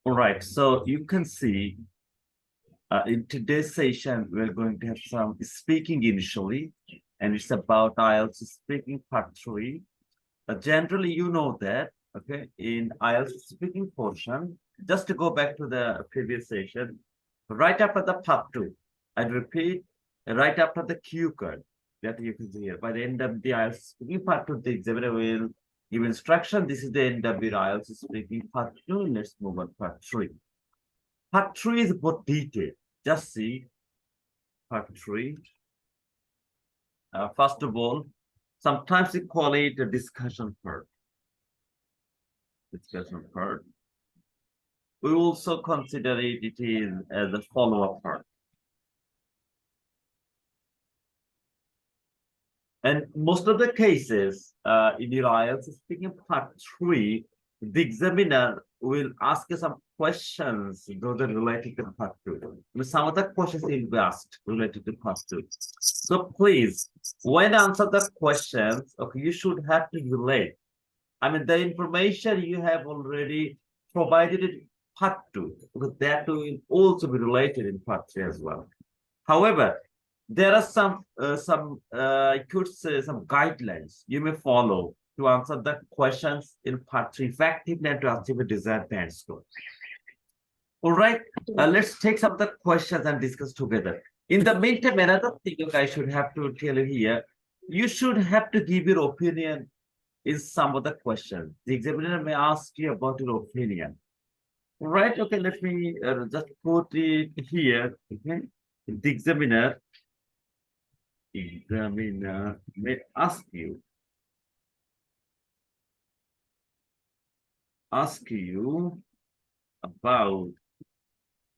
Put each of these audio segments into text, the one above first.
All right, so you can see in today's session, we're going to have some speaking initially, and it's about IELTS speaking part 3. Generally, you know that, okay, in IELTS speaking portion, just to go back to the previous session, right after the part 2, I'd repeat, right after the cue card that you can see here, by the end of the IELTS speaking part 2, the examiner will give instruction. This is the end of the IELTS speaking part 2. Let's move on part 3. Part 3 is more detailed. Just see part 3. First of all, sometimes we call it a discussion part. Discussion part. We also consider it is as a follow-up part. And most of the cases in your IELTS speaking part 3, the examiner will ask you some questions those are related to part 2. Some of the questions will be asked related to part 2. So please, when answer the questions, okay, you should have to relate. I mean, the information you have already provided in part 2, because that will also be related in part 3 as well. However, there are some I could say some guidelines you may follow to answer the questions in part 3 effectively and to achieve a desired band score. All right, let's take some of the questions and discuss together. In the meantime, another thing I should have to tell you here, you should have to give your opinion in some of the questions. The examiner may ask you about your opinion. All right, okay, let me just put it here. Okay, the examiner may ask you about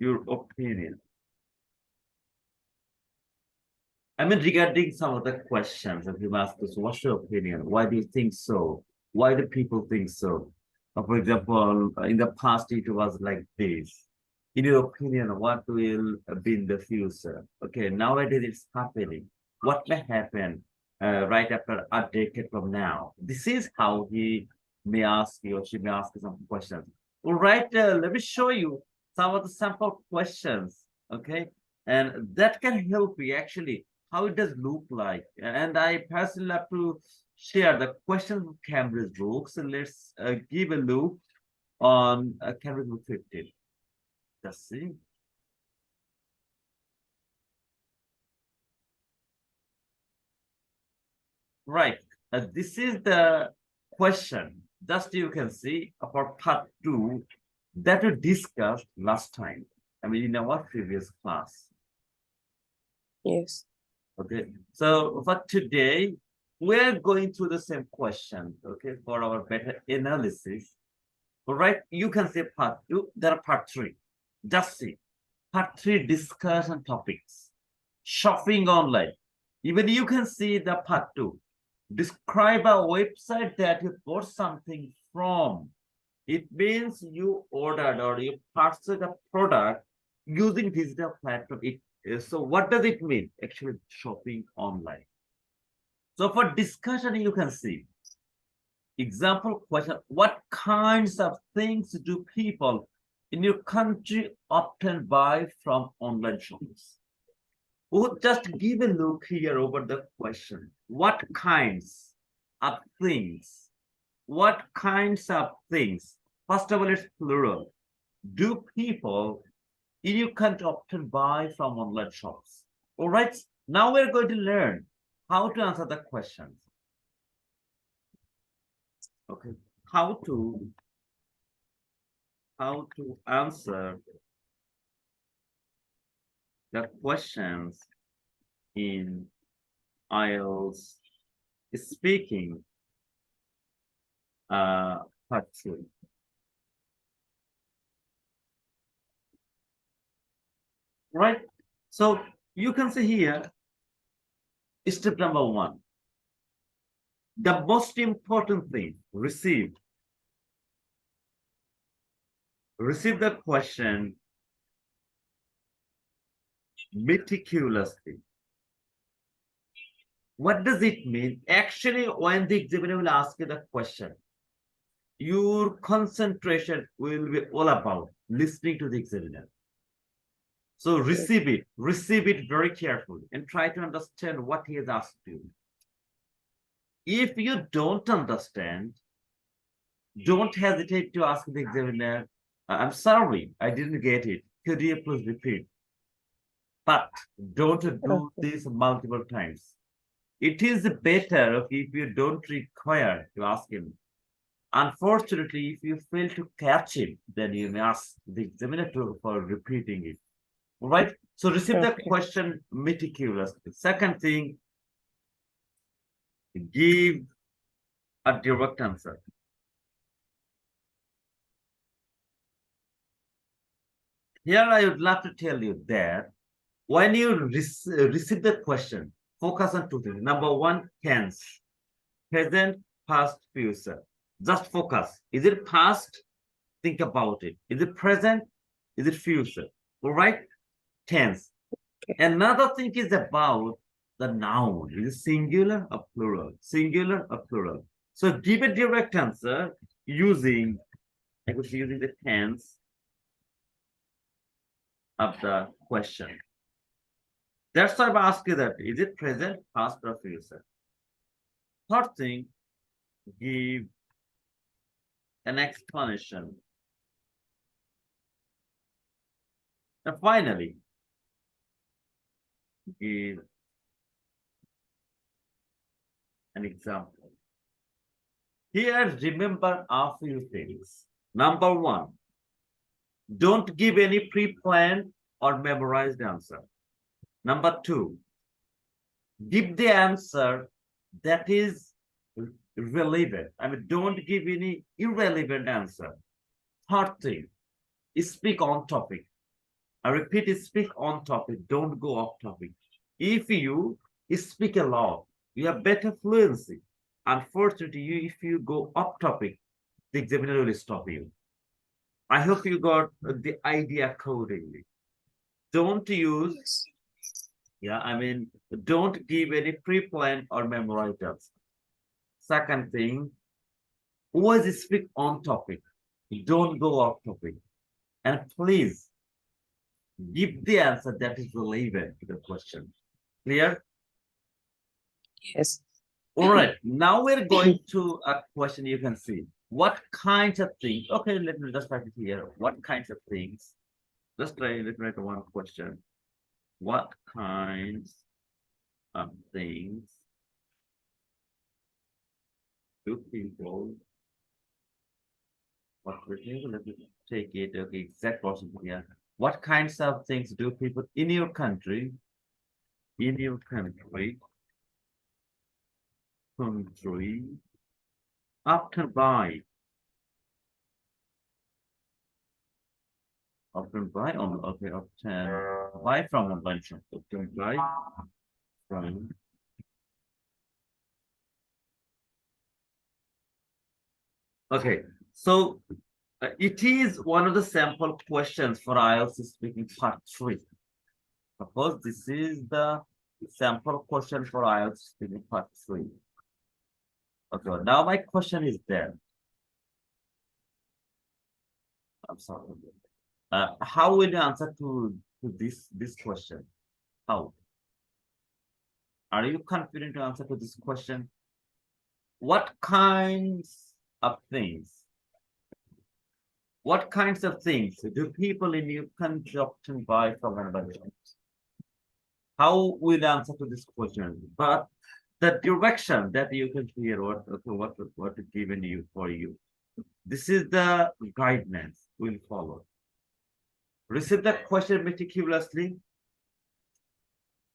your opinion. I mean, regarding some of the questions that you asked us, what's your opinion? Why do you think so? Why do people think so? For example, in the past, it was like this. In your opinion, what will be in the future? Okay, nowadays it's happening. What may happen right after a decade from now? This is how he may ask you or she may ask you some questions. All right, let me show you some of the sample questions. Okay, and that can help you actually how it does look like. And I personally have to share the question from Cambridge book. So let's give a look on Cambridge book 15. Let's see. Right. This is the question. Just you can see about part 2 that we discussed last time. I mean, in our previous class. Yes. Okay. So for today, we're going through the same question. Okay, for our better analysis. All right. You can see part 2. There are part 3. Just see. Part 3 discussion topics. Shopping online. Even you can see the part 2. Describe a website that you bought something from. It means you ordered or you purchased a product using digital platform. So what does it mean? Actually, shopping online. So for discussion, you can see example question: what kinds of things do people in your country often buy from online shops? We'll just give a look here over the question. What kinds of things? What kinds of things? First of all, it's plural. Do people in your country often buy from online shops? All right. Now we're going to learn how to answer the questions. Okay. How to answer the questions in IELTS speaking part 2. Right? So you can see here, step number 1. The most important thing, receive the question meticulously. What does it mean? Actually, when the examiner will ask you the question, your concentration will be all about listening to the examiner. So receive it very carefully and try to understand what he has asked you. If you don't understand, don't hesitate to ask the examiner, I'm sorry, I didn't get it. Could you please repeat? But don't do Okay. this multiple times. It is better if you don't require to ask him. Unfortunately, if you fail to catch him, then you may ask the examiner for repeating it. All right? So receive the Okay. question meticulously. Second thing, give a direct answer. Here I would love to tell you that when you receive the question, focus on two things. Number one, tense, present, past, future. Just focus. Is it past? Think about it. Is it present? Is it future? All right? Tense. Okay. Another thing is about the noun. Is it singular or plural? Singular or plural? So give a direct answer using, I could say using the tense of the question. That's why I ask you that. Is it present, past, or future? Third thing, give an explanation. And finally, give an example. Here, remember a few things. Number one, don't give any pre-planned or memorized answer. Number two, give the answer that is relevant. I mean, don't give any irrelevant answer. Third thing, speak on topic. I repeat, speak on topic. Don't go off topic. If you speak a lot, you have better fluency. Unfortunately, if you go off topic, the examiner will stop you. I hope you got the idea accordingly. Don't use, Yes. yeah, I mean, don't give any pre-planned or memorized answer. Second thing, always speak on topic. Don't go off topic. And please give the answer that is relevant to the question. Clear? Yes. All right. Now we're going to a question you can see. What kinds of things? Okay, let me just write it here. What kinds of things? Let's try, let's write one question. What kinds of things do people, let me take it, okay, exact question here. What kinds of things do people in your country, country, often buy? Often buy on, okay, often buy from online shop. Often buy from. Okay, so it is one of the sample questions for IELTS speaking part 3. Suppose this is the sample question for IELTS speaking part 3. Okay, now my question is there. I'm sorry. How will you answer to this question? How? Are you confident to answer to this question? What kinds of things? What kinds of things do people in your country often buy from online shops? How will you answer to this question? But the direction that you can hear what is given you for you. This is the guidance we'll follow. Receive that question meticulously.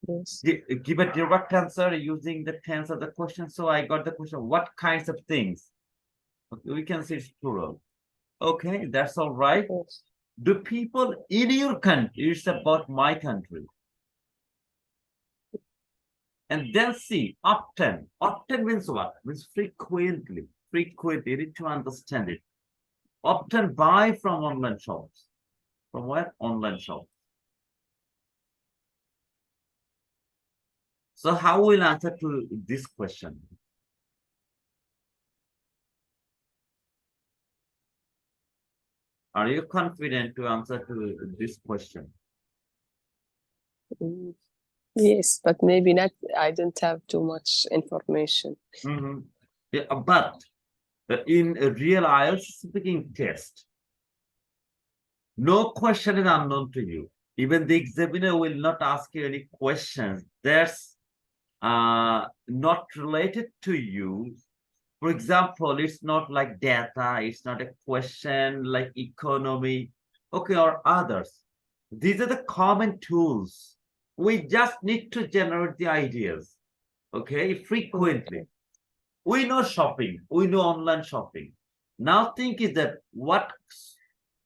Yes. Give a direct answer using the tense of the question. So I got the question, what kinds of things? Okay, we can say it's plural. Okay, that's all right. Yes. Do people in your country, it's about my country. And then see, often. Often means what? Means frequently. Frequently, you need to understand it. Often buy from online shops. From where? Online shops. So how will answer to this question? Are you confident to answer to this question? Mm, Yes, but maybe not. I don't have too much information. Mhm. Yeah, but in a real IELTS speaking test, no question is unknown to you. Even the examiner will not ask you any questions that's not related to you. For example, it's not like data, it's not a question like economy, okay, or others. These are the common tools. We just need to generate the ideas, okay, frequently. Okay. We know shopping, we know online shopping. Now think is that what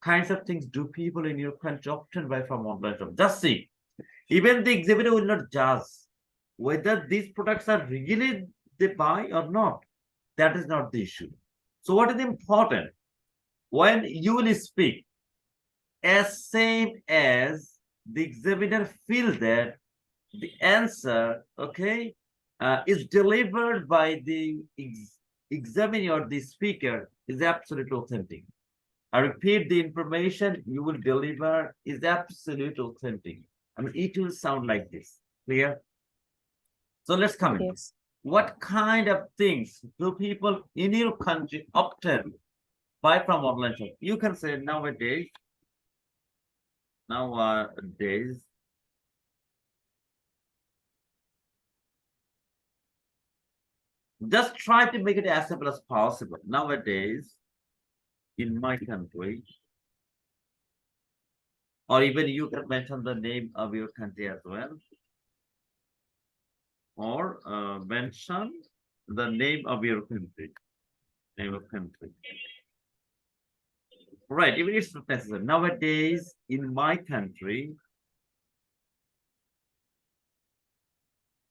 kinds of things do people in your country often buy from online shop? Just see. Even the exhibiter will not judge whether these products are really they buy or not. That is not the issue. So what is important? When you will speak, as same as the examiner feel that the answer, okay, is delivered by the examiner or the speaker is absolutely authentic. I repeat, the information you will deliver is absolutely authentic. I mean, it will sound like this. Clear? So let's come in. Yes. What kind of things do people in your country often buy from online shop? You can say nowadays, just try to make it as simple as possible. Nowadays, in my country, or even you can mention the name of your country as well, or mention the name of your country, name of country. Right, even if it's not necessary. Nowadays, in my country,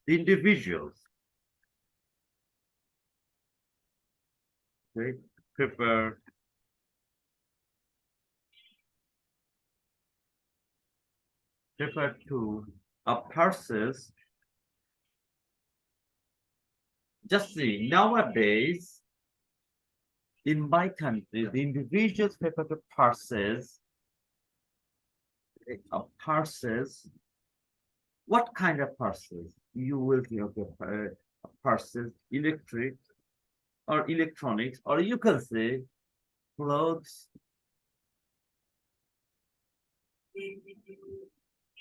the individuals, okay, prefer to purchase. Just see, nowadays, in my country, the individuals prefer to purchase. What kind of purchase? You will think of purchase electric or electronics, or you can say clothes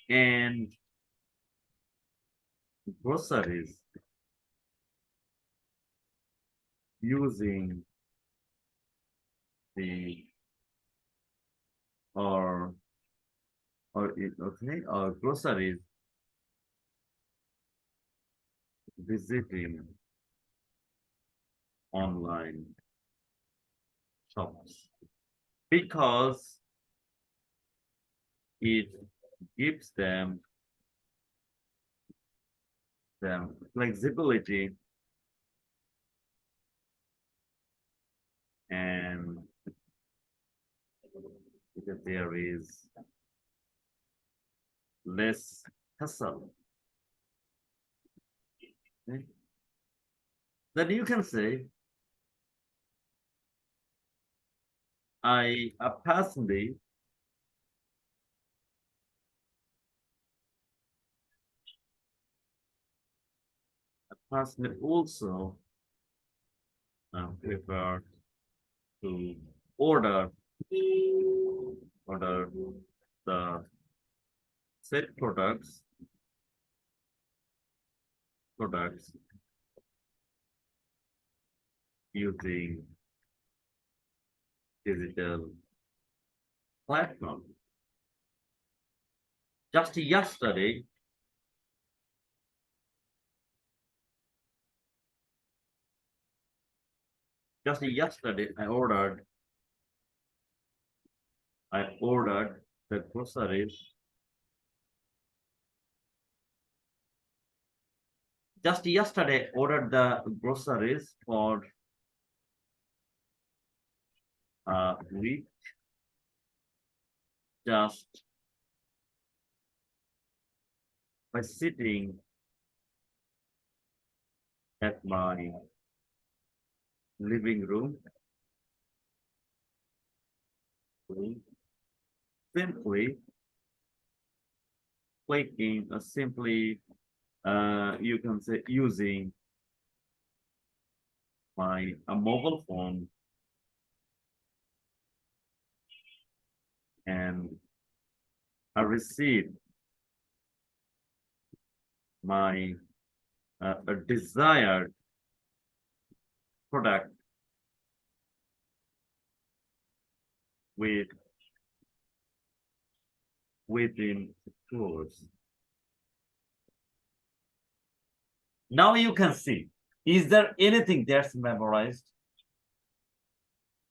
and groceries using the or okay or groceries visiting online shops because it gives them flexibility and because there is less hassle. Okay? Then you can say, I personally also prefer to order order the said products using digital platform. Just yesterday, I ordered the groceries. Just yesterday, ordered the groceries for a week. Just by sitting at my living room simply clicking or simply you can say using my mobile phone and I receive my a desired product with within 2 hours. Now you can see, is there anything that's memorized?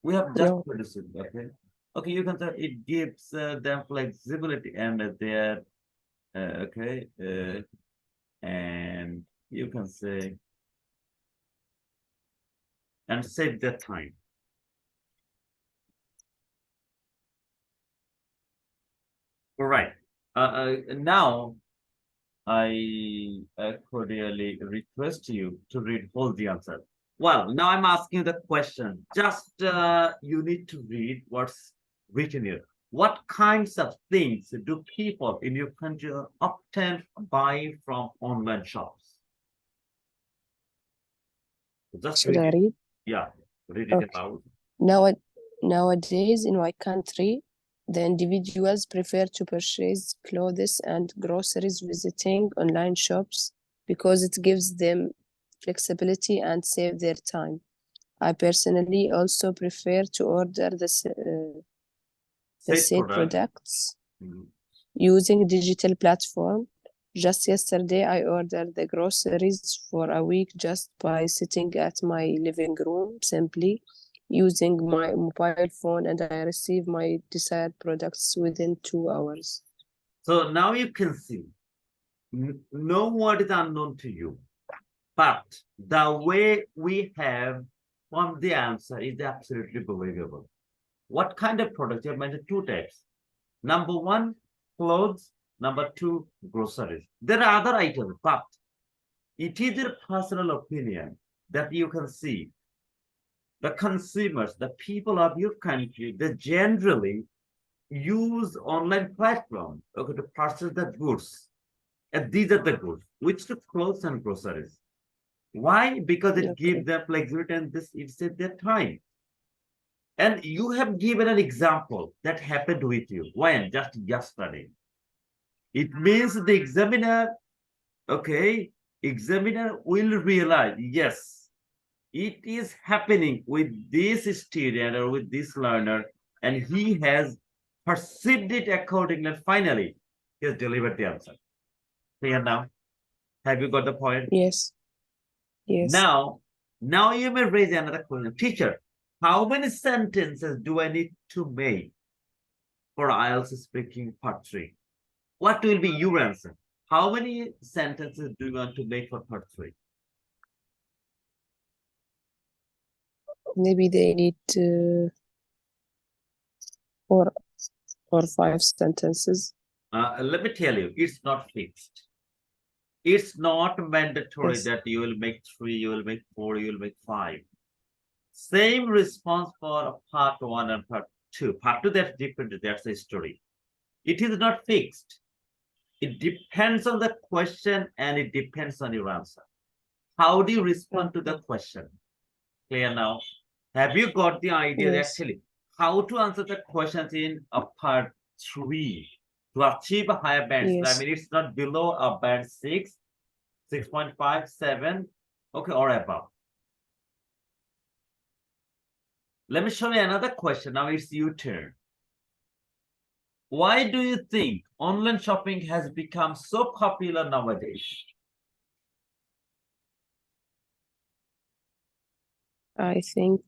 We have just No. produced it, okay? Okay, you can say it gives them flexibility and their, okay, and you can say, and save the time. All right. Now I cordially request you to read all the answer. Well, now I'm asking the question. Just you need to read what's written here. What kinds of things do people in your country often buy from online shops? Just Should read I it. read? Yeah, read it Okay. aloud. Nowadays, in my country, the individuals prefer to purchase clothes and groceries visiting online shops because it gives them flexibility and save their time. I personally also prefer to order the Said said product. products Mhm. using digital platform. Just yesterday, I ordered the groceries for a week just by sitting at my living room, simply using my mobile phone, and I received my desired products within 2 hours. So now you can see, no word is unknown to you. But the way we have formed the answer is absolutely believable. What kind of products? You have mentioned two types. Number one, clothes. Number two, groceries. There are other items, but it is your personal opinion that you can see the consumers, the people of your country, they generally use online platform, okay, to purchase the goods. And these are the goods, which the clothes and groceries. Why? Because it gives Okay. them flexibility and this it saves their time. And you have given an example that happened with you. When? Just yesterday. It means the examiner, okay, examiner will realize, yes, it is happening with this student or with this learner, and he has perceived it accordingly. Finally, he has delivered the answer. Clear now? Have you got the point? Yes. Yes. Now you may raise another question. Teacher, how many sentences do I need to make for IELTS speaking part 3? What will be your answer? How many sentences do you want to make for part 3? Maybe they need 4 or 5 sentences. Let me tell you, it's not fixed. It's not mandatory Yes. that you will make 3, you will make 4, you will make 5. Same response for part 1 and part 2. Part 2, that's different. That's a story. It is not fixed. It depends on the question and it depends on your answer. How do you respond to the question? Clear now? Have you got the idea Yes. actually how to answer the questions in a part 3 to achieve a higher band? I Yes. mean, it's not below a band 6, 6.5, 7, okay, or above. Let me show you another question. Now it's your turn. Why do you think online shopping has become so popular nowadays? I think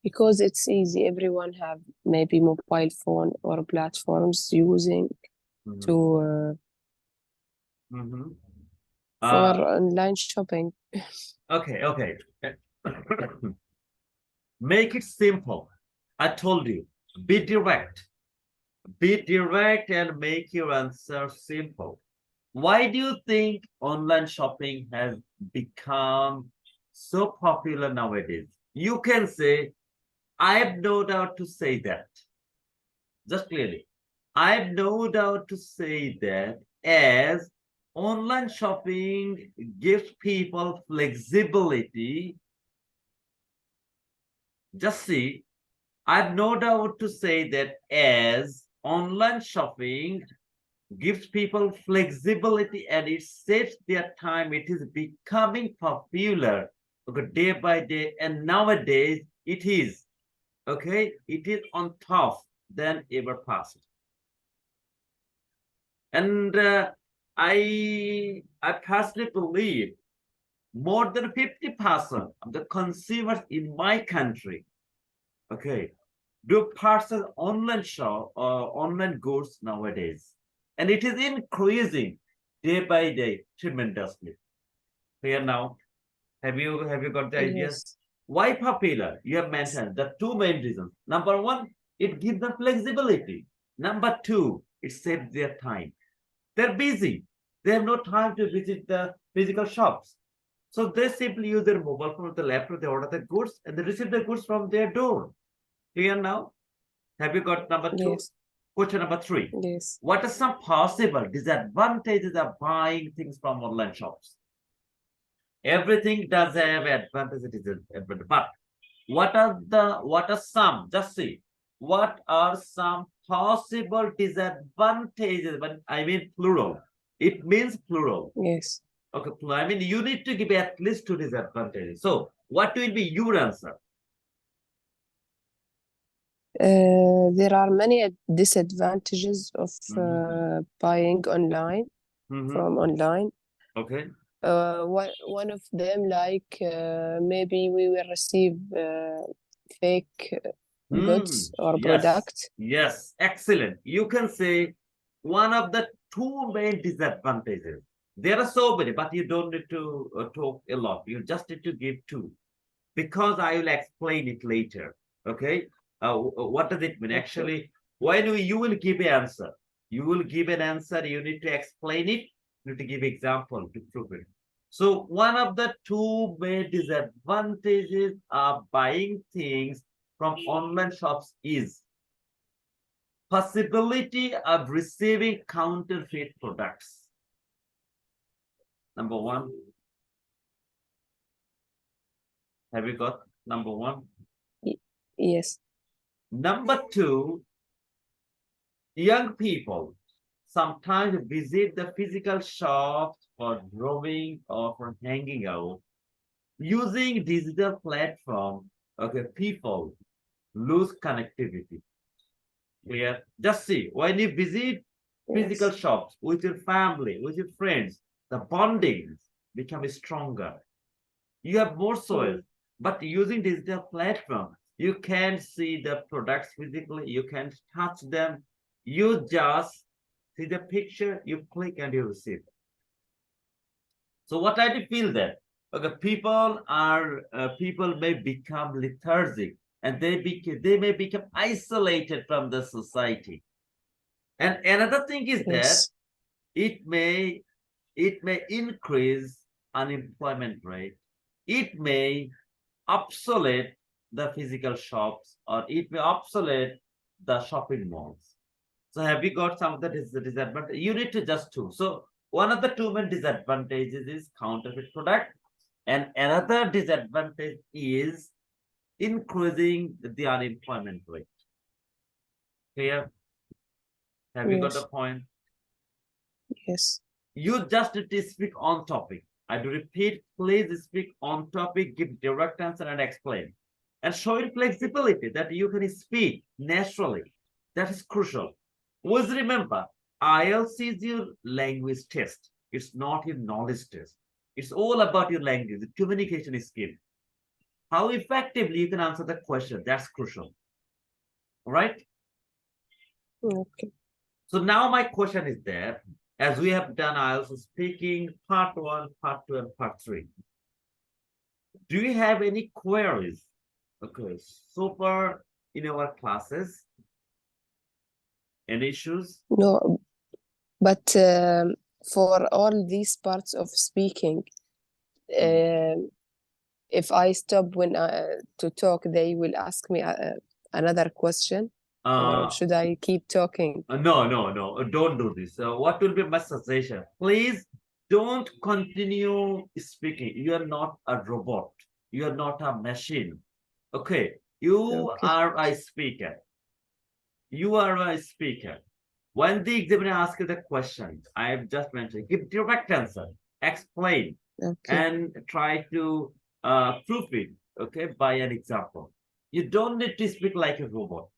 because it's easy, everyone have maybe mobile phone or platforms using Mhm, to mhm. for Uh, online shopping. okay. Make it simple. I told you, be direct. Be direct and make your answer simple. Why do you think online shopping has become so popular nowadays? You can say I have no doubt to say that. Just clearly. I have no doubt to say that as online shopping gives people flexibility. Just see, I have no doubt to say that as online shopping gives people flexibility and it saves their time, it is becoming popular, okay, day by day, and nowadays it is, okay, it is on top than ever past. And I personally believe more than 50% of the consumers in my country, okay, do purchase online shop or online goods nowadays, and it is increasing day by day tremendously. Here now, have you got the ideas? Yes. Why popular? You have mentioned the two main reasons. Number one, it gives them flexibility. Number two, it saves their time. They're busy. They have no time to visit the physical shops. So they simply use their mobile phone or the laptop, they order the goods and they receive the goods from their door. Here now, have you got number two? Yes. Question number three. Yes. What are some possible disadvantages of buying things from online shops? Everything does have advantages, disadvantages, but what are some? Just see, what are some possible disadvantages? But I mean plural. It means plural. Yes. Okay, plural. I mean you need to give at least two disadvantages. So what will be your answer? There are many disadvantages of buying online from online. Okay. One of them, like maybe we will receive fake goods or Yes. products. Yes. Excellent. You can say one of the two main disadvantages. There are so many, but you don't need to talk a lot. You just need to give two, because I will explain it later. Okay. What does it mean? Okay. Actually, when you will give an answer, you will give an answer. You need to explain it. You need to give example to prove it. So one of the two main disadvantages of buying things from online shops is possibility of receiving counterfeit products. Number one. Have you got number one? Yes. Number two, young people sometimes visit the physical shops for drawing or for hanging out. Using digital platform, okay, people lose connectivity. Clear? Just see, when you visit physical Yes. shops with your family, with your friends, the bondings become stronger. You have more choice, but using digital platform, you can see the products physically, you can touch them, you just see the picture, you click and you receive. So what I do feel that, okay, people may become lethargic and they may become isolated from the society. And another thing is that Yes. it may increase unemployment rate. It may obsolete the physical shops, or it may obsolete the shopping malls. So have you got some of the disadvantage? You need to just two. So one of the two main disadvantages is counterfeit product, and another disadvantage is increasing the unemployment rate. Here, have you got the Yes. point? Yes. You just need to speak on topic. I do repeat, please speak on topic, give direct answer and explain. And showing flexibility that you can speak naturally. That is crucial. Always remember, IELTS is your language test. It's not your knowledge test. It's all about your language, the communication skill. How effectively you can answer the question, that's crucial. All right? Okay. So now my question is there, as we have done IELTS speaking part 1, part 2, and part 3. Do you have any queries? Okay, so far in our classes, any issues? No, but for all these parts of speaking, if I stop when to talk, they will ask me another question, or Uh, should I keep talking? no, don't do this. What will be my suggestion? Please don't continue speaking. You are not a robot. You are not a machine. Okay, you Okay, are a speaker. You are a speaker. When the examiner asks you the question, I have just mentioned, give direct answer, explain, okay, and try to prove it, okay, by an example. You don't need to speak like a robot.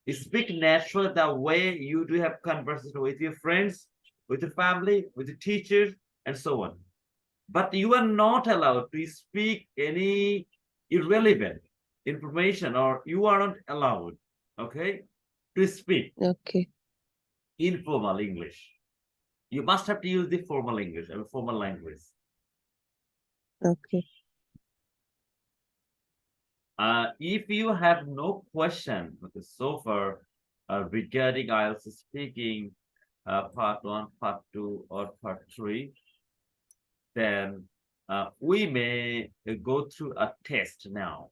You speak natural the way you do have conversation with your friends, with your family, with the teachers, and so on. But you are not allowed to speak any irrelevant information, or you are not allowed, okay, to speak okay, informal English. You must have to use the formal English and formal language. okay. If you have no question okay, so far regarding IELTS speaking part one, part two, or part three, then we may go through a test now.